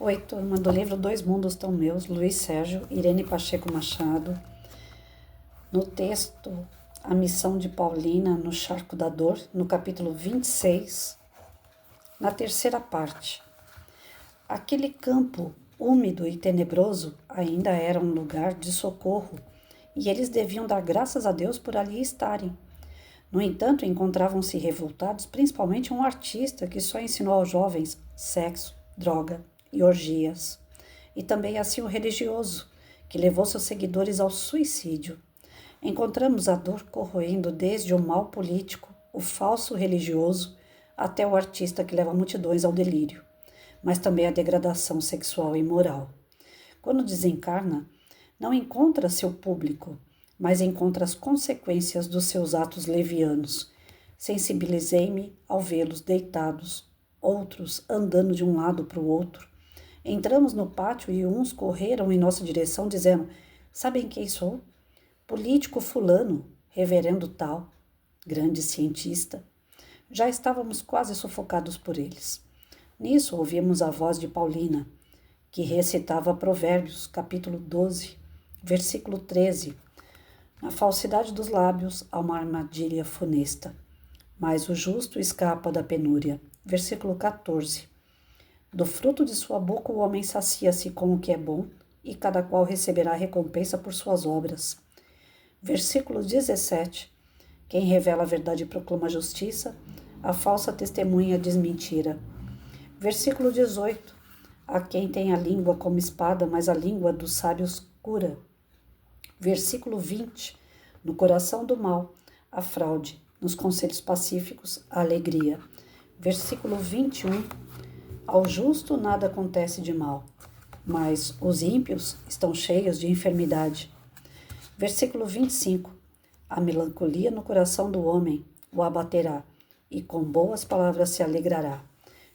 Oi, turma do livro Dois Mundos Tão Meus, Luiz Sérgio, Irene Pacheco Machado. No texto, A Missão de Paulina no Charco da Dor, no capítulo 26, na terceira parte. Aquele campo úmido e tenebroso ainda era um lugar de socorro, e eles deviam dar graças a Deus por ali estarem. No entanto, encontravam-se revoltados principalmente um artista que só ensinou aos jovens sexo, droga e orgias, e também assim o religioso, que levou seus seguidores ao suicídio. Encontramos a dor corroendo desde o mal político, o falso religioso, até o artista que leva multidões ao delírio, mas também a degradação sexual e moral. Quando desencarna, não encontra seu público, mas encontra as consequências dos seus atos levianos. Sensibilizei-me ao vê-los deitados, outros andando de um lado para o outro. Entramos no pátio e uns correram em nossa direção, dizendo: sabem quem sou? Político fulano, reverendo tal, grande cientista. Já estávamos quase sufocados por eles. Nisso ouvimos a voz de Paulina, que recitava Provérbios, capítulo 12, versículo 13. Na falsidade dos lábios há uma armadilha funesta, mas o justo escapa da penúria. Versículo 14. Do fruto de sua boca o homem sacia-se com o que é bom, e cada qual receberá recompensa por suas obras. Versículo 17. Quem revela a verdade proclama a justiça, a falsa testemunha diz mentira. Versículo 18. Há quem tem a língua como espada, mas a língua dos sábios cura. Versículo 20. No coração do mal, a fraude, nos conselhos pacíficos, a alegria. Versículo 21. Ao justo nada acontece de mal, mas os ímpios estão cheios de enfermidade. Versículo 25. A melancolia no coração do homem o abaterá, e com boas palavras se alegrará.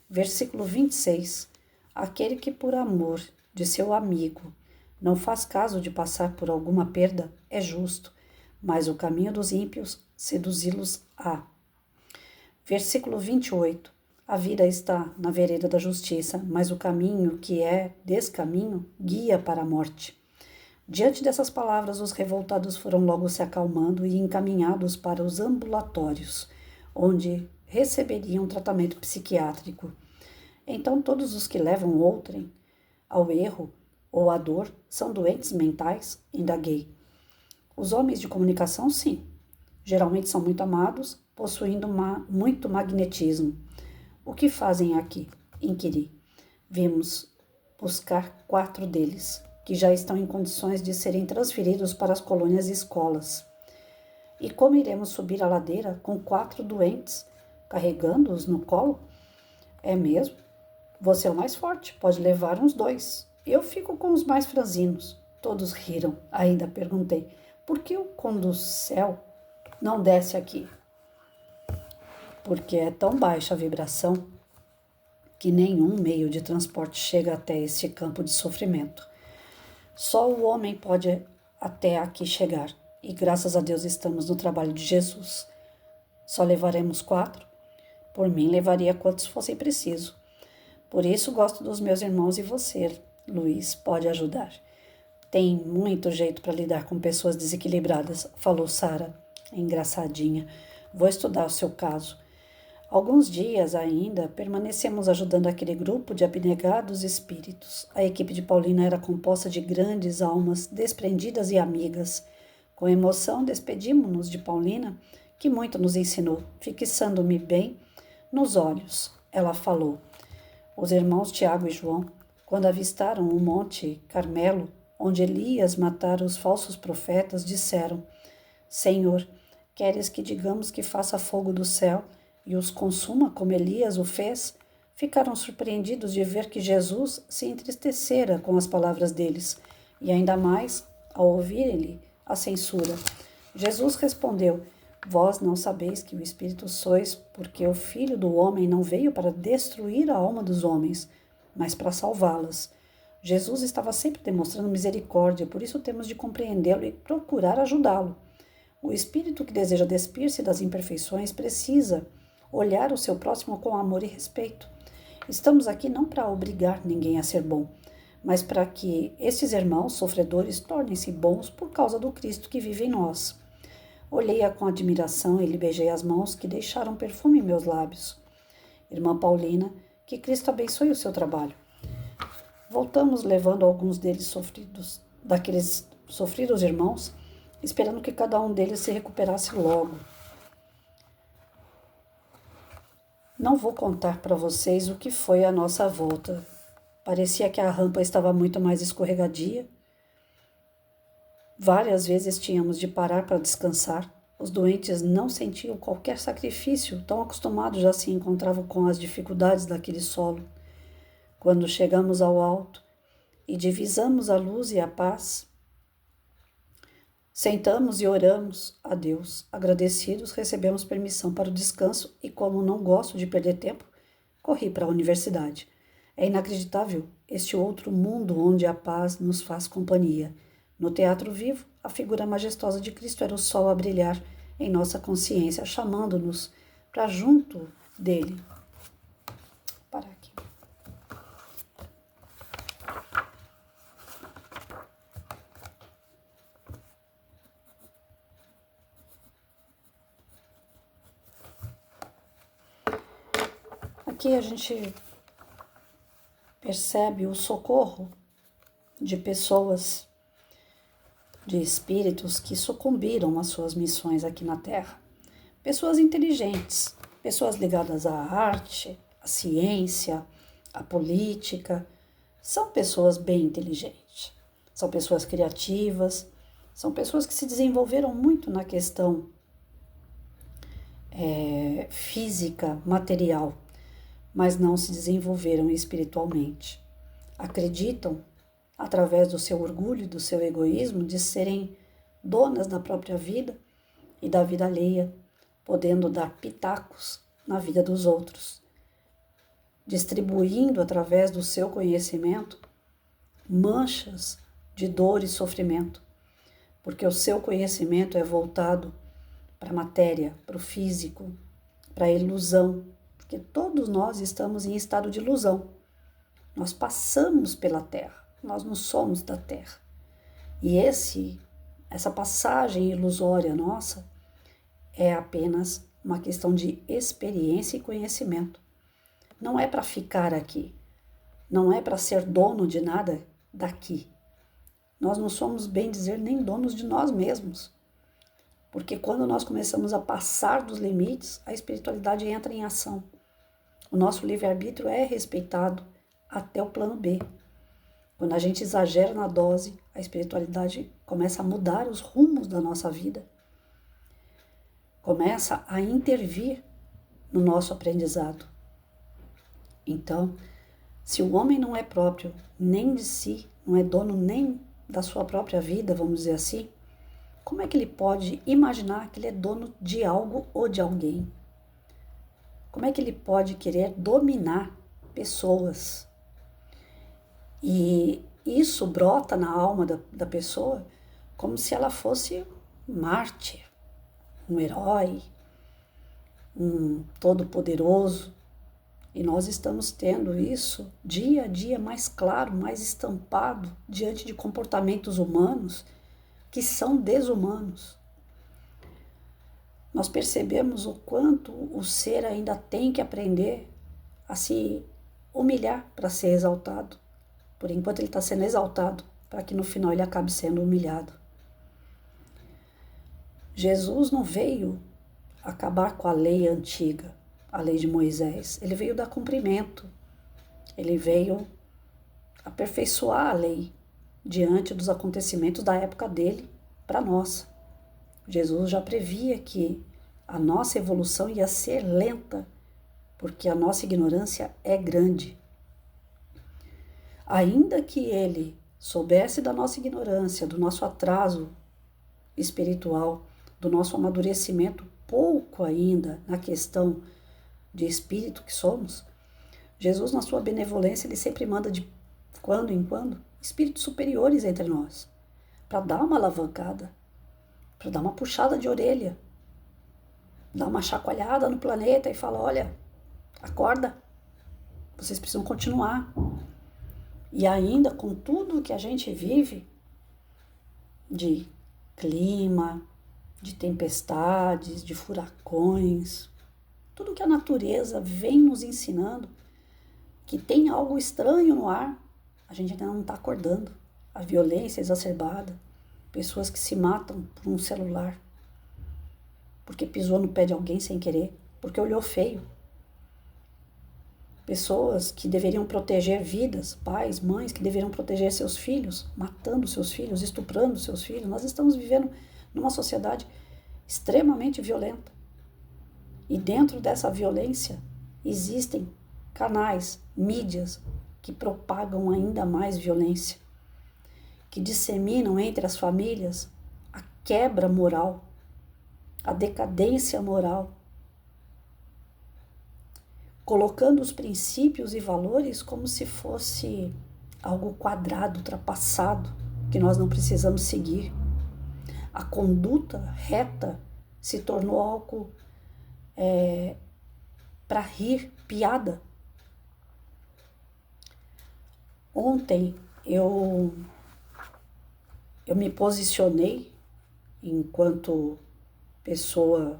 Versículo 26. Aquele que por amor de seu amigo não faz caso de passar por alguma perda é justo, mas o caminho dos ímpios seduzi-los-á. Versículo 28. A vida está na vereda da justiça, mas o caminho que é descaminho guia para a morte. Diante dessas palavras, os revoltados foram logo se acalmando e encaminhados para os ambulatórios, onde receberiam tratamento psiquiátrico. Então, todos os que levam outrem ao erro ou à dor são doentes mentais? Indaguei. Os homens de comunicação, sim. Geralmente são muito amados, possuindo muito magnetismo. O que fazem aqui? Inquiri. Vimos buscar 4 deles, que já estão em condições de serem transferidos para as colônias e escolas. E como iremos subir a ladeira com 4 doentes, carregando-os no colo? É mesmo? Você é o mais forte, pode levar uns 2. Eu fico com os mais franzinos. Todos riram. Ainda perguntei: por que o conducel não desce aqui? Porque é tão baixa a vibração que nenhum meio de transporte chega até este campo de sofrimento. Só o homem pode até aqui chegar, e graças a Deus estamos no trabalho de Jesus. Só levaremos 4? Por mim, levaria quantos fossem preciso. Por isso gosto dos meus irmãos e você, Luiz, pode ajudar. Tem muito jeito para lidar com pessoas desequilibradas, falou Sara, engraçadinha. Vou estudar o seu caso. Alguns dias ainda permanecemos ajudando aquele grupo de abnegados espíritos. A equipe de Paulina era composta de grandes almas desprendidas e amigas. Com emoção, despedimos-nos de Paulina, que muito nos ensinou, fixando-me bem nos olhos. Ela falou: os irmãos Tiago e João, quando avistaram o Monte Carmelo, onde Elias matara os falsos profetas, disseram: Senhor, queres que digamos que faça fogo do céu e os consuma como Elias o fez? Ficaram surpreendidos de ver que Jesus se entristecera com as palavras deles, e ainda mais ao ouvirem-lhe a censura. Jesus respondeu: vós não sabeis que o Espírito sois, porque o Filho do Homem não veio para destruir a alma dos homens, mas para salvá-las. Jesus estava sempre demonstrando misericórdia, por isso temos de compreendê-lo e procurar ajudá-lo. O espírito que deseja despir-se das imperfeições precisa olhar o seu próximo com amor e respeito. Estamos aqui não para obrigar ninguém a ser bom, mas para que esses irmãos sofredores tornem-se bons por causa do Cristo que vive em nós. Olhei-a com admiração e lhe beijei as mãos que deixaram perfume em meus lábios. Irmã Paulina, que Cristo abençoe o seu trabalho. Voltamos levando alguns daqueles sofridos irmãos, esperando que cada um deles se recuperasse logo. Não vou contar para vocês o que foi a nossa volta. Parecia que a rampa estava muito mais escorregadia. Várias vezes tínhamos de parar para descansar. Os doentes não sentiam qualquer sacrifício, tão acostumados já se encontravam com as dificuldades daquele solo. Quando chegamos ao alto e divisamos a luz e a paz, sentamos e oramos a Deus. Agradecidos, recebemos permissão para o descanso e, como não gosto de perder tempo, corri para a universidade. É inacreditável este outro mundo onde a paz nos faz companhia. No teatro vivo, a figura majestosa de Cristo era o sol a brilhar em nossa consciência, chamando-nos para junto dele. Vou parar aqui. Aqui a gente percebe o socorro de pessoas, de espíritos que sucumbiram às suas missões aqui na Terra. Pessoas inteligentes, pessoas ligadas à arte, à ciência, à política. São pessoas bem inteligentes, são pessoas criativas, são pessoas que se desenvolveram muito na questão física, material, mas não se desenvolveram espiritualmente. Acreditam, através do seu orgulho e do seu egoísmo, de serem donas da própria vida e da vida alheia, podendo dar pitacos na vida dos outros, distribuindo através do seu conhecimento manchas de dor e sofrimento, porque o seu conhecimento é voltado para a matéria, para o físico, para a ilusão, porque todos nós estamos em estado de ilusão. Nós passamos pela Terra, nós não somos da Terra. E essa passagem ilusória nossa é apenas uma questão de experiência e conhecimento. Não é para ficar aqui, não é para ser dono de nada daqui. Nós não somos, bem dizer, nem donos de nós mesmos. Porque quando nós começamos a passar dos limites, a espiritualidade entra em ação. O nosso livre-arbítrio é respeitado até o plano B. Quando a gente exagera na dose, a espiritualidade começa a mudar os rumos da nossa vida. Começa a intervir no nosso aprendizado. Então, se o homem não é próprio nem de si, não é dono nem da sua própria vida, vamos dizer assim, como é que ele pode imaginar que ele é dono de algo ou de alguém? Como é que ele pode querer dominar pessoas? E isso brota na alma da pessoa como se ela fosse um mártir, um herói, um todo-poderoso. E nós estamos tendo isso dia a dia mais claro, mais estampado diante de comportamentos humanos que são desumanos. Nós percebemos o quanto o ser ainda tem que aprender a se humilhar para ser exaltado. Por enquanto ele está sendo exaltado, para que no final ele acabe sendo humilhado. Jesus não veio acabar com a lei antiga, a lei de Moisés. Ele veio dar cumprimento. Ele veio aperfeiçoar a lei diante dos acontecimentos da época dele para nós. Jesus já previa que a nossa evolução ia ser lenta, porque a nossa ignorância é grande. Ainda que ele soubesse da nossa ignorância, do nosso atraso espiritual, do nosso amadurecimento pouco ainda na questão de espírito que somos, Jesus, na sua benevolência, ele sempre manda de quando em quando espíritos superiores entre nós, para dar uma alavancada, para dar uma puxada de orelha, dar uma chacoalhada no planeta e falar, olha, acorda, Vocês precisam continuar. E ainda com tudo que a gente vive de clima, de tempestades, de furacões, tudo que a natureza vem nos ensinando, que tem algo estranho no ar, a gente ainda não está acordando. A violência exacerbada, pessoas que se matam por um celular, porque pisou no pé de alguém sem querer, porque olhou feio. Pessoas que deveriam proteger vidas, pais, mães que deveriam proteger seus filhos, matando seus filhos, estuprando seus filhos. Nós estamos vivendo numa sociedade extremamente violenta. E dentro dessa violência existem canais, mídias que propagam ainda mais violência, que disseminam entre as famílias a quebra moral, a decadência moral, colocando os princípios e valores como se fosse algo quadrado, ultrapassado, que nós não precisamos seguir. A conduta reta se tornou algo para rir, piada. Ontem eu me posicionei enquanto pessoa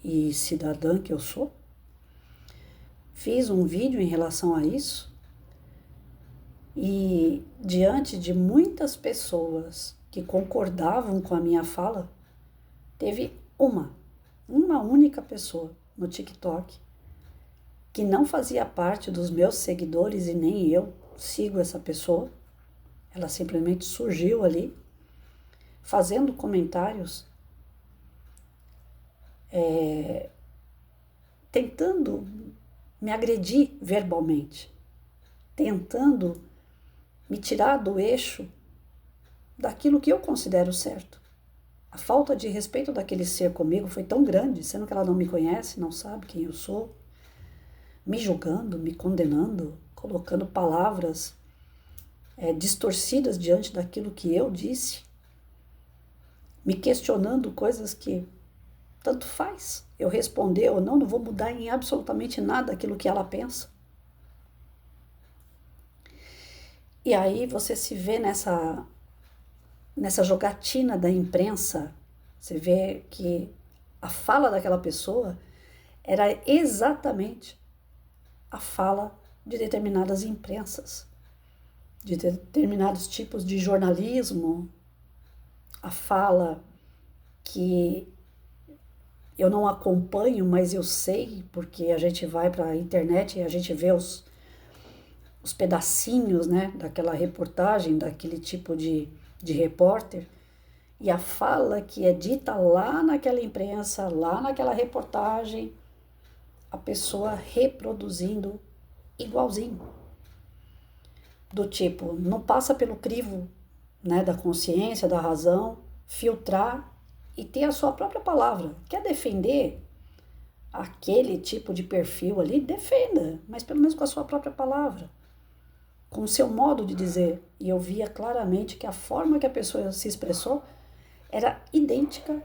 e cidadã que eu sou. Fiz um vídeo em relação a isso e diante de muitas pessoas que concordavam com a minha fala, teve uma única pessoa no TikTok que não fazia parte dos meus seguidores e nem eu sigo essa pessoa. Ela simplesmente surgiu ali, fazendo comentários, tentando me agredir verbalmente, tentando me tirar do eixo daquilo que eu considero certo. A falta de respeito daquele ser comigo foi tão grande, sendo que ela não me conhece, não sabe quem eu sou, me julgando, me condenando, colocando palavras distorcidas diante daquilo que eu disse, me questionando coisas que tanto faz eu responder ou não, não vou mudar em absolutamente nada aquilo que ela pensa. E aí você se vê nessa jogatina da imprensa, você vê que a fala daquela pessoa era exatamente a fala de determinadas imprensas, de determinados tipos de jornalismo, a fala que eu não acompanho, mas eu sei, porque a gente vai para a internet e a gente vê os pedacinhos, né, daquela reportagem, daquele tipo de repórter, e a fala que é dita lá naquela imprensa, lá naquela reportagem, a pessoa reproduzindo igualzinho. Do tipo, não passa pelo crivo, né, da consciência, da razão, filtrar e ter a sua própria palavra. Quer defender aquele tipo de perfil ali? Defenda, mas pelo menos com a sua própria palavra, com o seu modo de dizer. E eu via claramente que a forma que a pessoa se expressou era idêntica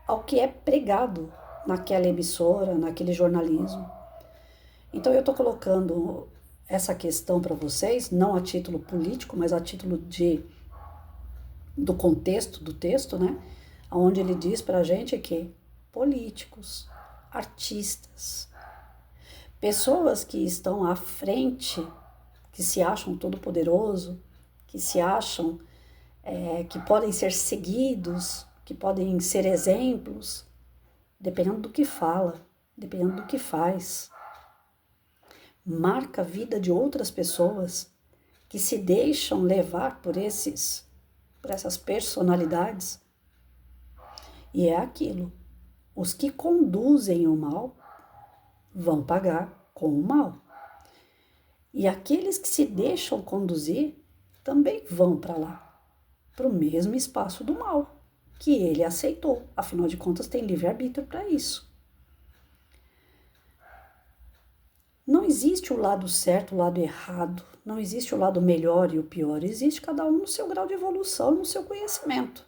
ao que é pregado naquela emissora, naquele jornalismo. Então eu estou colocando essa questão para vocês, não a título político, mas a título do contexto do texto, né? Onde ele diz para a gente que políticos, artistas, pessoas que estão à frente, que se acham todo-poderoso, que se acham que podem ser seguidos, que podem ser exemplos, dependendo do que fala, dependendo do que faz. Marca a vida de outras pessoas que se deixam levar por essas personalidades. E é aquilo, os que conduzem o mal vão pagar com o mal. E aqueles que se deixam conduzir também vão para lá, para o mesmo espaço do mal, que ele aceitou. Afinal de contas, tem livre-arbítrio para isso. Não existe o lado certo, o lado errado, não existe o lado melhor e o pior, existe cada um no seu grau de evolução, no seu conhecimento.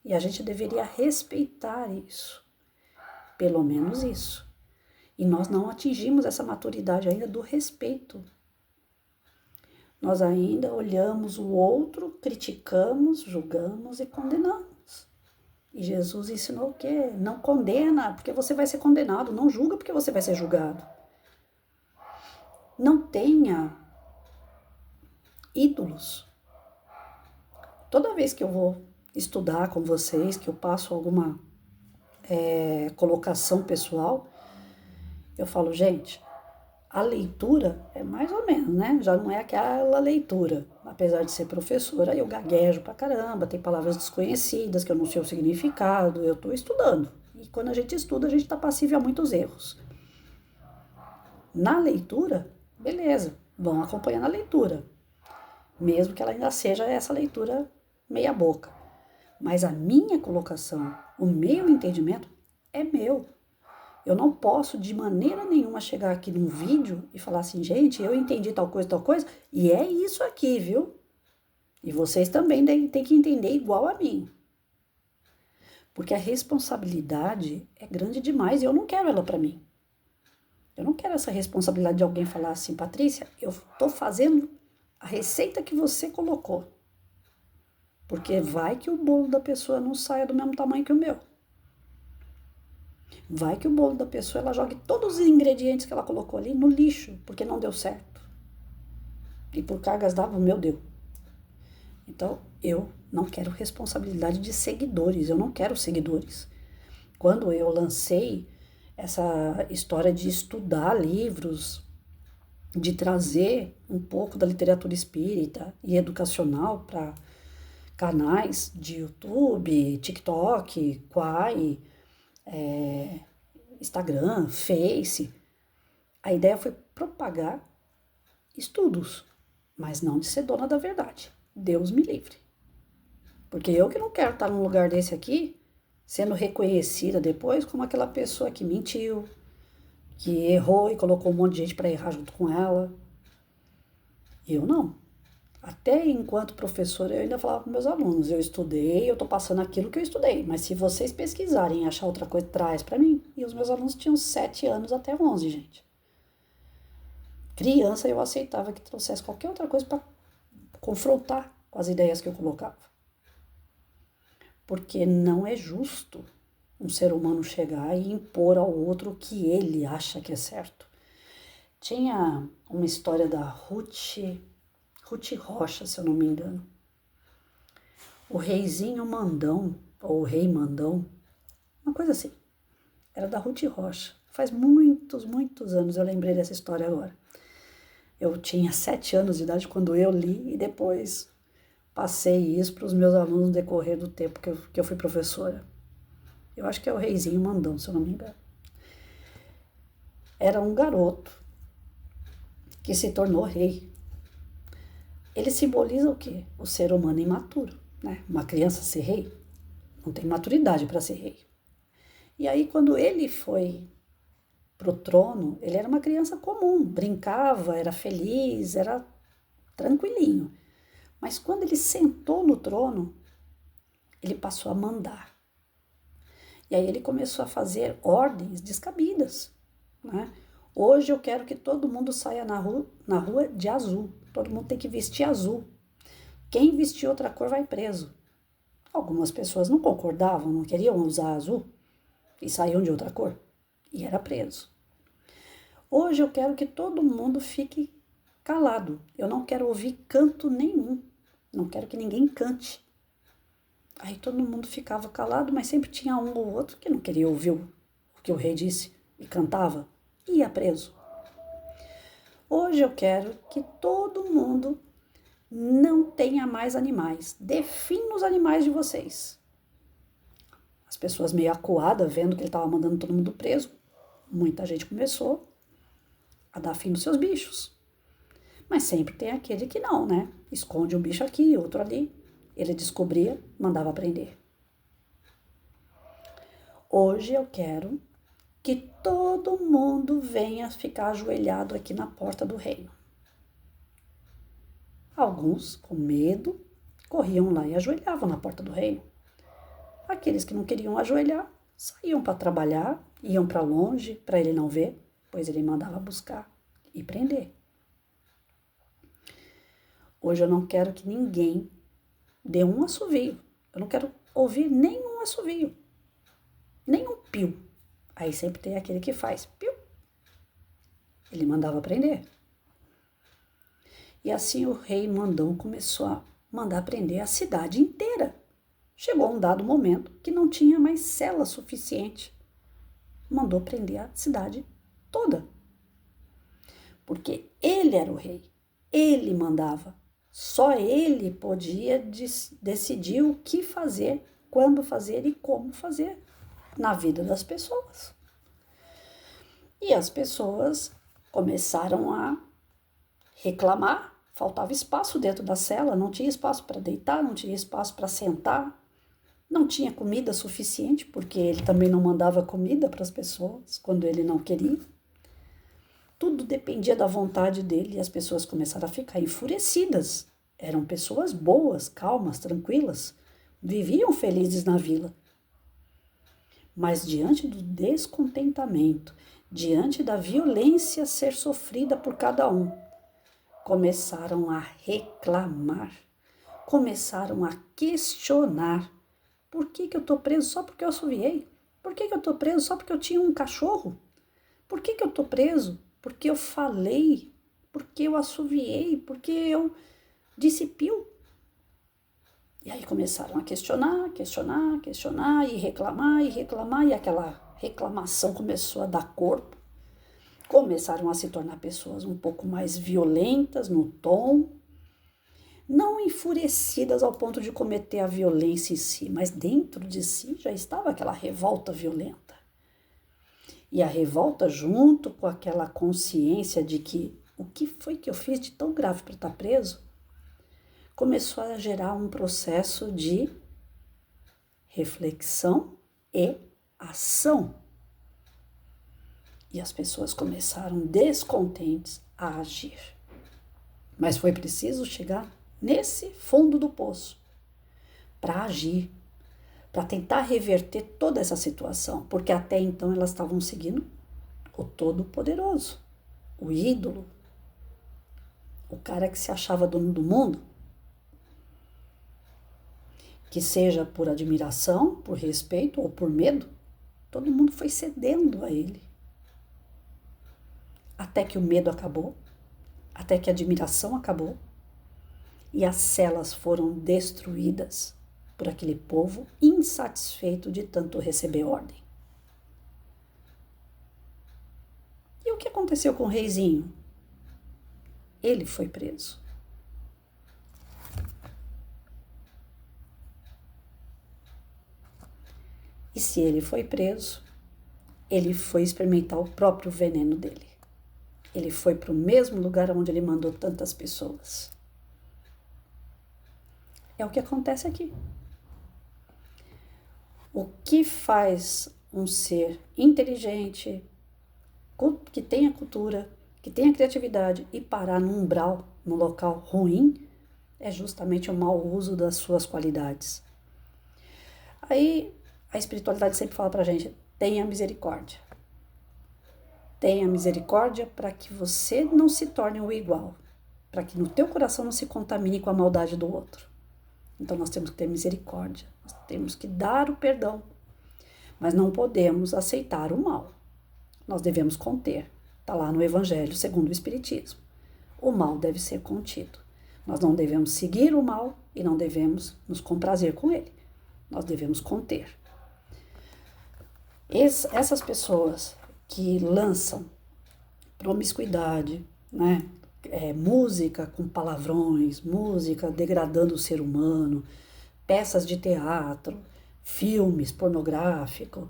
E a gente deveria respeitar isso, pelo menos isso. E nós não atingimos essa maturidade ainda do respeito. Nós ainda olhamos o outro, criticamos, julgamos e condenamos. E Jesus ensinou o quê? Não condena, porque você vai ser condenado. Não julga, porque você vai ser julgado. Não tenha ídolos. Toda vez que eu vou estudar com vocês, que eu passo alguma colocação pessoal, eu falo, gente, a leitura é mais ou menos, né? Já não é aquela leitura. Apesar de ser professora, eu gaguejo pra caramba, tem palavras desconhecidas que eu não sei o significado, eu tô estudando. E quando a gente estuda, a gente tá passível a muitos erros. Na leitura, beleza, vão acompanhando a leitura. Mesmo que ela ainda seja essa leitura meia boca. Mas a minha colocação, o meu entendimento é meu. Eu não posso de maneira nenhuma chegar aqui num vídeo e falar assim, gente, eu entendi tal coisa, e é isso aqui, viu? E vocês também têm que entender igual a mim. Porque a responsabilidade é grande demais e eu não quero ela para mim. Eu não quero essa responsabilidade de alguém falar assim, Patrícia, eu tô fazendo a receita que você colocou. Porque vai que o bolo da pessoa não saia do mesmo tamanho que o meu. Vai que o bolo da pessoa, ela jogue todos os ingredientes que ela colocou ali no lixo, porque não deu certo. E por cargas d'água, meu Deus. Então, eu não quero responsabilidade de seguidores, eu não quero seguidores. Quando eu lancei essa história de estudar livros, de trazer um pouco da literatura espírita e educacional para canais de YouTube, TikTok, Quai, Instagram, Face. A ideia foi propagar estudos, mas não de ser dona da verdade. Deus me livre. Porque eu que não quero estar num lugar desse aqui, sendo reconhecida depois como aquela pessoa que mentiu, que errou e colocou um monte de gente para errar junto com ela. Eu não. Até enquanto professora, eu ainda falava com meus alunos, eu estudei, eu estou passando aquilo que eu estudei, mas se vocês pesquisarem e achar outra coisa, traz para mim. E os meus alunos tinham 7 anos até 11, gente. Criança, eu aceitava que trouxesse qualquer outra coisa para confrontar com as ideias que eu colocava. Porque não é justo um ser humano chegar e impor ao outro o que ele acha que é certo. Tinha uma história da Ruth Rocha, se eu não me engano. O reizinho Mandão, ou o rei Mandão, uma coisa assim. Era da Ruth Rocha. Faz muitos anos eu lembrei dessa história agora. Eu tinha 7 anos de idade quando eu li e depois passei isso para os meus alunos no decorrer do tempo que eu fui professora. Eu acho que é o reizinho Mandão, se eu não me engano. Era um garoto que se tornou rei. Ele simboliza o quê? O ser humano imaturo, né? Uma criança ser rei não tem maturidade para ser rei. E aí, quando ele foi pro trono, ele era uma criança comum, brincava, era feliz, era tranquilinho. Mas quando ele sentou no trono, ele passou a mandar. E aí ele começou a fazer ordens descabidas, né? Hoje eu quero que todo mundo saia na rua de azul. Todo mundo tem que vestir azul. Quem vestir outra cor vai preso. Algumas pessoas não concordavam, não queriam usar azul e saíam de outra cor e era preso. Hoje eu quero que todo mundo fique calado. Eu não quero ouvir canto nenhum. Não quero que ninguém cante. Aí todo mundo ficava calado, mas sempre tinha um ou outro que não queria ouvir o que o rei disse e cantava e ia preso. Hoje eu quero que todo mundo não tenha mais animais. Defina os animais de vocês. As pessoas meio acuadas, vendo que ele estava mandando todo mundo preso, muita gente começou a dar fim nos seus bichos. Mas sempre tem aquele que não, né? Esconde um bicho aqui, outro ali. Ele descobria, mandava prender. Hoje eu quero que todo mundo venha ficar ajoelhado aqui na porta do reino. Alguns, com medo, corriam lá e ajoelhavam na porta do reino. Aqueles que não queriam ajoelhar, saíam para trabalhar, iam para longe, para ele não ver. depois ele mandava buscar e prender. Hoje eu não quero que ninguém dê um assovio. Eu não quero ouvir nenhum assovio, nenhum pio. Aí sempre tem aquele que faz piu. Ele mandava prender. E assim o rei Mandão começou a mandar prender a cidade inteira. Chegou um dado momento que não tinha mais cela suficiente. Mandou prender a cidade toda. Porque ele era o rei. Ele mandava. Só ele podia decidir o que fazer, quando fazer e como fazer na vida das pessoas. E as pessoas começaram a reclamar. Faltava espaço dentro da cela, não tinha espaço para deitar, não tinha espaço para sentar, não tinha comida suficiente, porque ele também não mandava comida para as pessoas quando ele não queria. Tudo dependia da vontade dele e as pessoas começaram a ficar enfurecidas. Eram pessoas boas, calmas, tranquilas, viviam felizes na vila. Mas diante do descontentamento, diante da violência a ser sofrida por cada um, começaram a reclamar, começaram a questionar. Por que eu estou preso só porque eu assoviei? Por que eu estou preso só porque eu tinha um cachorro? Por que eu estou preso? Porque eu falei, porque eu assoviei, porque eu disse piu. E aí começaram a questionar, e reclamar, e aquela reclamação começou a dar corpo. Começaram a se tornar pessoas um pouco mais violentas no tom, não enfurecidas ao ponto de cometer a violência em si, mas dentro de si já estava aquela revolta violenta. E a revolta, junto com aquela consciência de que o que foi que eu fiz de tão grave para estar preso, começou a gerar um processo de reflexão e ação. E as pessoas começaram descontentes a agir. Mas foi preciso chegar nesse fundo do poço para agir, para tentar reverter toda essa situação, porque até então elas estavam seguindo o Todo-Poderoso, o ídolo, o cara que se achava dono do mundo, que seja por admiração, por respeito ou por medo, todo mundo foi cedendo a ele. Até que o medo acabou, até que a admiração acabou e as celas foram destruídas por aquele povo insatisfeito de tanto receber ordem. E o que aconteceu com o reizinho? Ele foi preso. E se ele foi preso, ele foi experimentar o próprio veneno dele. Ele foi para o mesmo lugar onde ele mandou tantas pessoas. É o que acontece aqui. O que faz um ser inteligente, que tenha cultura, que tenha criatividade e parar num umbral, num local ruim, é justamente o mau uso das suas qualidades. Aí a espiritualidade sempre fala pra gente, tenha misericórdia. Tenha misericórdia para que você não se torne o igual, para que no teu coração não se contamine com a maldade do outro. Então nós temos que ter misericórdia, nós temos que dar o perdão, mas não podemos aceitar o mal. Nós devemos conter, está lá no Evangelho segundo o Espiritismo. O mal deve ser contido. Nós não devemos seguir o mal e não devemos nos comprazer com ele. Nós devemos conter. Essas pessoas que lançam promiscuidade, né? Música com palavrões, música degradando o ser humano, peças de teatro, filmes pornográficos,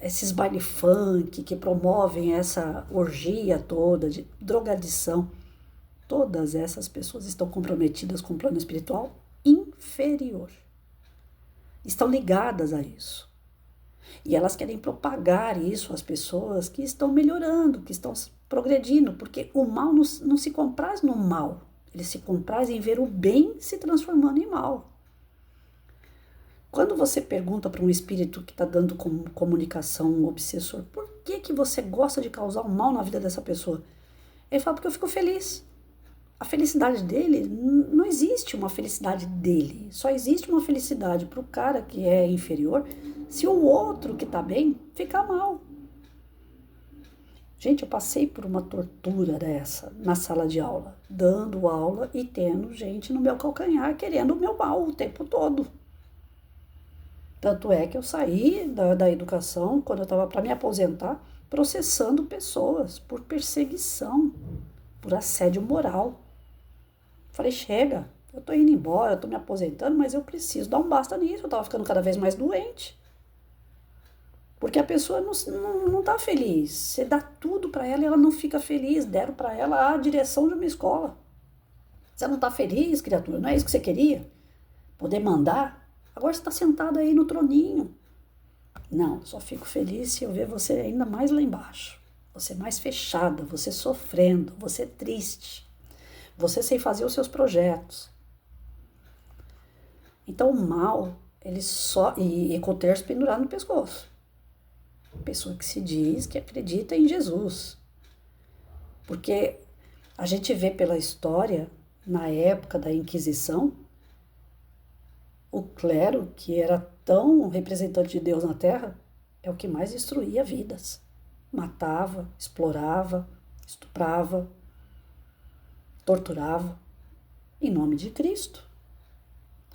esses baile funk que promovem essa orgia toda de drogadição, todas essas pessoas estão comprometidas com o plano espiritual inferior. Estão ligadas a isso. E elas querem propagar isso às pessoas que estão melhorando, que estão progredindo, porque o mal não se compraz no mal, ele se compraz em ver o bem se transformando em mal. Quando você pergunta para um espírito que está dando comunicação, um obsessor, por que você gosta de causar um mal na vida dessa pessoa? Ele fala, porque eu fico feliz. A felicidade dele, não existe uma felicidade dele. Só existe uma felicidade para o cara que é inferior se o outro que está bem ficar mal. Gente, eu passei por uma tortura dessa na sala de aula, dando aula e tendo gente no meu calcanhar querendo o meu mal o tempo todo. Tanto é que eu saí da educação, quando eu estava para me aposentar, processando pessoas por perseguição, por assédio moral. Falei, chega, eu tô indo embora, eu tô me aposentando, mas eu preciso dar um basta nisso. Eu tava ficando cada vez mais doente. Porque a pessoa não tá feliz. Você dá tudo para ela e ela não fica feliz. Deram para ela a direção de uma escola. Você não tá feliz, criatura? Não é isso que você queria? Poder mandar? Agora você tá sentado aí no troninho. Não, só fico feliz se eu ver você ainda mais lá embaixo. Você mais fechada, você sofrendo, você triste. Você sem fazer os seus projetos. Então o mal, ele só... E com o terço pendurado no pescoço. Pessoa que se diz que acredita em Jesus. Porque a gente vê pela história, na época da Inquisição, o clero, que era tão representante de Deus na Terra, é o que mais destruía vidas. Matava, explorava, estuprava, torturava, em nome de Cristo.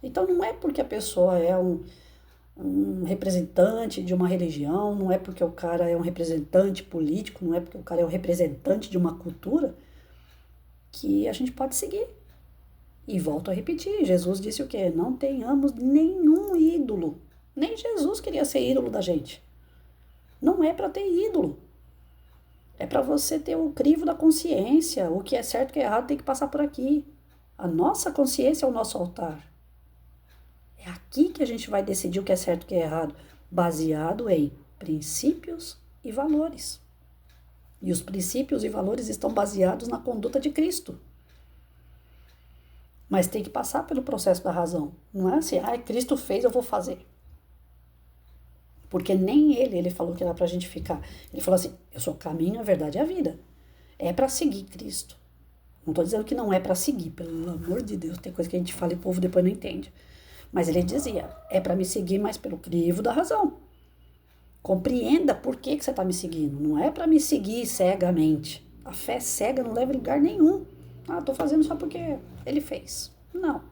Então não é porque a pessoa é um representante de uma religião, não é porque o cara é um representante político, não é porque o cara é um representante de uma cultura que a gente pode seguir. E volto a repetir, Jesus disse o quê? Não tenhamos nenhum ídolo. Nem Jesus queria ser ídolo da gente. Não é para ter ídolo. É para você ter o crivo da consciência. O que é certo e o que é errado tem que passar por aqui. A nossa consciência é o nosso altar. É aqui que a gente vai decidir o que é certo e o que é errado, baseado em princípios e valores. E os princípios e valores estão baseados na conduta de Cristo. Mas tem que passar pelo processo da razão. Não é assim, Cristo fez, eu vou fazer. Porque nem ele falou que era pra gente ficar. Ele falou assim, eu sou o caminho, a verdade e a vida. É para seguir Cristo. Não estou dizendo que não é para seguir, pelo amor de Deus. Tem coisa que a gente fala e o povo depois não entende. Mas ele dizia, é para me seguir, mas pelo crivo da razão. Compreenda por que você está me seguindo. Não é para me seguir cegamente. A fé cega não leva a lugar nenhum. Estou fazendo só porque ele fez. Não.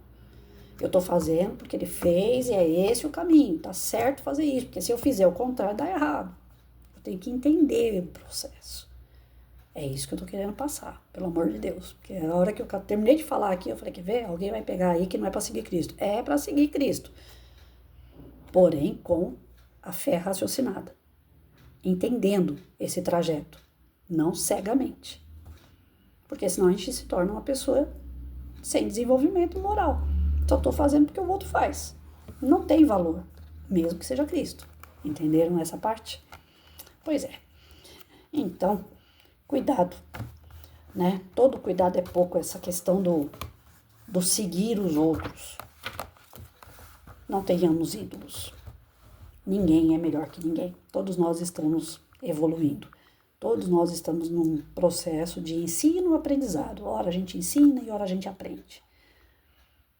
Eu estou fazendo porque ele fez e é esse o caminho. Tá certo fazer isso, porque se eu fizer o contrário, dá errado. Eu tenho que entender o processo. É isso que eu tô querendo passar, pelo amor de Deus. Porque a hora que eu terminei de falar aqui, eu falei, quer ver? Alguém vai pegar aí que não é para seguir Cristo. É para seguir Cristo. Porém, com a fé raciocinada. Entendendo esse trajeto. Não cegamente. Porque senão a gente se torna uma pessoa sem desenvolvimento moral. Só tô fazendo porque o outro faz. Não tem valor, mesmo que seja Cristo. Entenderam essa parte? Pois é. Então, cuidado, né? Todo cuidado é pouco, essa questão do seguir os outros. Não tenhamos ídolos. Ninguém é melhor que ninguém. Todos nós estamos evoluindo. Todos nós estamos num processo de ensino e aprendizado. Ora a gente ensina e ora a gente aprende.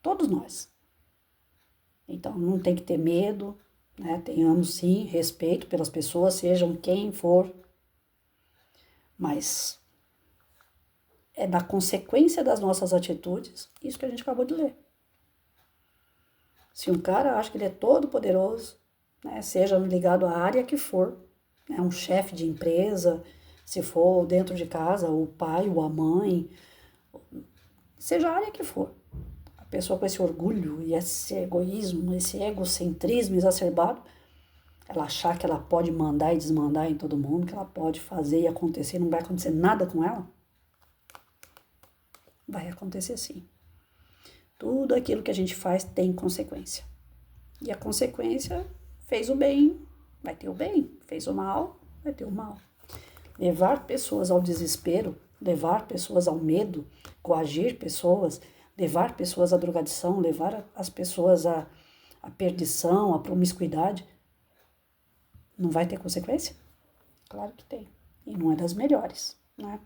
Todos nós. Então não tem que ter medo, né? Tenhamos sim respeito pelas pessoas, sejam quem for. Mas é da consequência das nossas atitudes, isso que a gente acabou de ler. Se um cara acha que ele é todo poderoso, né, seja ligado à área que for, né, um chefe de empresa, se for dentro de casa, o pai ou a mãe, seja a área que for. A pessoa com esse orgulho e esse egoísmo, esse egocentrismo exacerbado, ela achar que ela pode mandar e desmandar em todo mundo, que ela pode fazer e acontecer, não vai acontecer nada com ela? Vai acontecer sim. Tudo aquilo que a gente faz tem consequência. E a consequência, fez o bem, vai ter o bem. Fez o mal, vai ter o mal. Levar pessoas ao desespero, levar pessoas ao medo, coagir pessoas, levar pessoas à drogadição, levar as pessoas a a perdição, a promiscuidade, não vai ter consequência? Claro que tem. E não é das melhores, né?